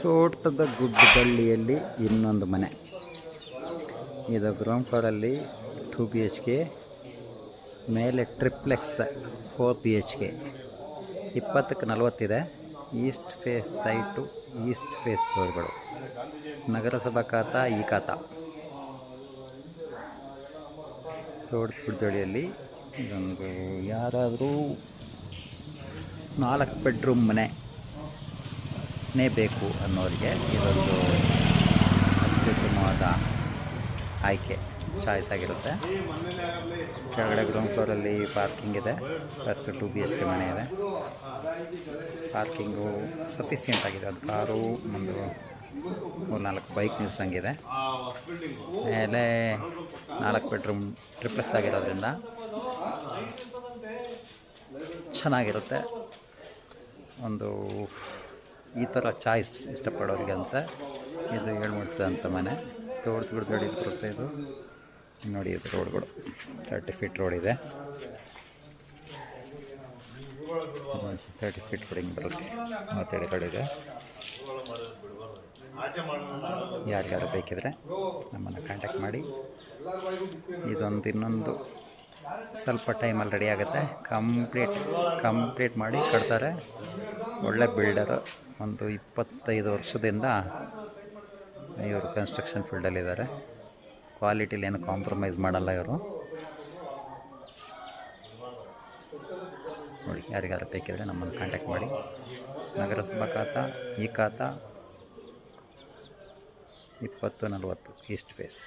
ತೋಟದ ಗುಡ್ಡಬಳ್ಳಿಯಲ್ಲಿ ಇನ್ನೊಂದು ಮನೆ. ಇದು ಗ್ರೌಂಡ್ ಫ್ಲೋರಲ್ಲಿ 2 BHK, ಮೇಲೆ ಟ್ರಿಪ್ಲೆಕ್ಸ್ 4 BHK. 20ಕ್ಕೆ 40 ಇದೆ. East face site, east face ಡೋರ್ಗಳು. ನಗರಸಭಾ ಖಾತಾ, ಈ ಖಾತಾ. ತೋಟದ ಗುಡ್ಡಬಳ್ಳಿಯಲ್ಲಿ ಇದೊಂದು ಯಾರಾದರೂ 4 ಬೆಡ್ರೂಮ್ ಮನೆ ಬೇಕು ಅನ್ನೋರಿಗೆ ಇದೊಂದು ಅತ್ಯುತ್ತಮವಾದ ಆಯ್ಕೆ, ಚಾಯ್ಸ್ ಆಗಿರುತ್ತೆ. ಕೆಳಗಡೆ ಗ್ರೌಂಡ್ ಫ್ಲೋರಲ್ಲಿ ಪಾರ್ಕಿಂಗ್ ಇದೆ, ಪ್ಲಸ್ 2 BHK ಮನೆ ಇದೆ. ಪಾರ್ಕಿಂಗು ಸಫಿಸಿಯೆಂಟ್ ಆಗಿದೆ. ಅದು ಕಾರು, ಒಂದು 3-4 ಬೈಕ್ ನಿಲ್ಸಂಗಿದೆ. ಮೇಲೆ 4 ಬೆಡ್ರೂಮ್ ಟ್ರಿಪ್ಲೆಕ್ಸ್ ಆಗಿರೋದ್ರಿಂದ ಚೆನ್ನಾಗಿರುತ್ತೆ. ಒಂದು ಈ ಥರ ಚಾಯ್ಸ್ ಇಷ್ಟಪಡೋರಿಗೆ ಅಂತ ಇದು ಹೇಳ್ಮೂಡಿಸಿದಂಥ ಮನೆ. ತೋಟದ ಗುಡ್ಡಬಳ್ಳಿ ಬರುತ್ತೆ ಇದು. ನೋಡಿ, ಇದು ರೋಡ್ಗಳು 30 ಫೀಟ್ ರೋಡ್ ಇದೆ. 30 ಫೀಟ್ ರೋಡಿಂಗ್ ಬರುತ್ತೆ. 32 ರೋಡ್ ಇದೆ. ಯಾರ್ಯಾರು ಬೇಕಿದ್ರೆ ನಮ್ಮನ್ನು ಕಾಂಟ್ಯಾಕ್ಟ್ ಮಾಡಿ. ಇನ್ನೊಂದು ಸ್ವಲ್ಪ ಟೈಮಲ್ಲಿ ರೆಡಿ ಆಗುತ್ತೆ. ಕಂಪ್ಲೀಟ್ ಮಾಡಿ ಕಟ್ತಾರೆ. ಒಳ್ಳೆ ಬಿಲ್ಡರು. ಒಂದು 25 ವರ್ಷದಿಂದ ಇವರು ಕನ್ಸ್ಟ್ರಕ್ಷನ್ ಫೀಲ್ಡಲ್ಲಿದ್ದಾರೆ. ಕ್ವಾಲಿಟಿಲಿ ಏನು ಕಾಂಪ್ರಮೈಸ್ ಮಾಡಲ್ಲ ಇವರು. ನೋಡಿ, ಯಾರಿಗಾರು ಬೇಕಿದ್ರೆ ನಮ್ಮನ್ನು ಕಾಂಟ್ಯಾಕ್ಟ್ ಮಾಡಿ. ನಗರಸಭಾ ಖಾತಾ, ಈ ಖಾತಾ, 2040 ಈಸ್ಟ್ ಫೇಸ್.